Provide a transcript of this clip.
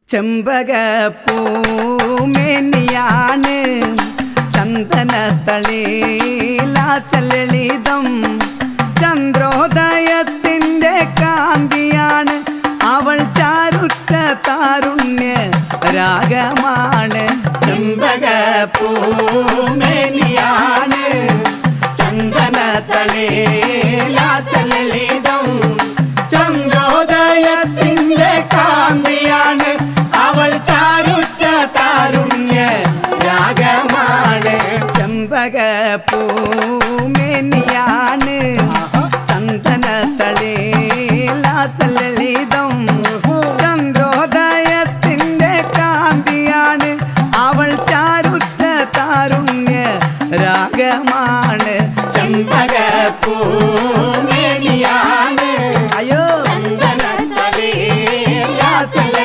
ചെമ്പകപ്പൂമേനിയാണ് ചന്ദനത്തളിലാസലളിതം ചന്ദ്രോദയത്തിൻ്റെ കാന്തിയാണ് അവൾ ചാരുറ്റ താരുണ്യ രാഗമാണ് ചെമ്പകപ്പൂമേനിയാണ് ചന്ദനത്തളിലാസലളിതം ചന്ദ്രോദയത്തിൻ്റെ കാന്തിയാണ് അവൾ ചാരുറ്റ താരുണ്യ രാഗമാണ് ചെമ്പകപ്പൂ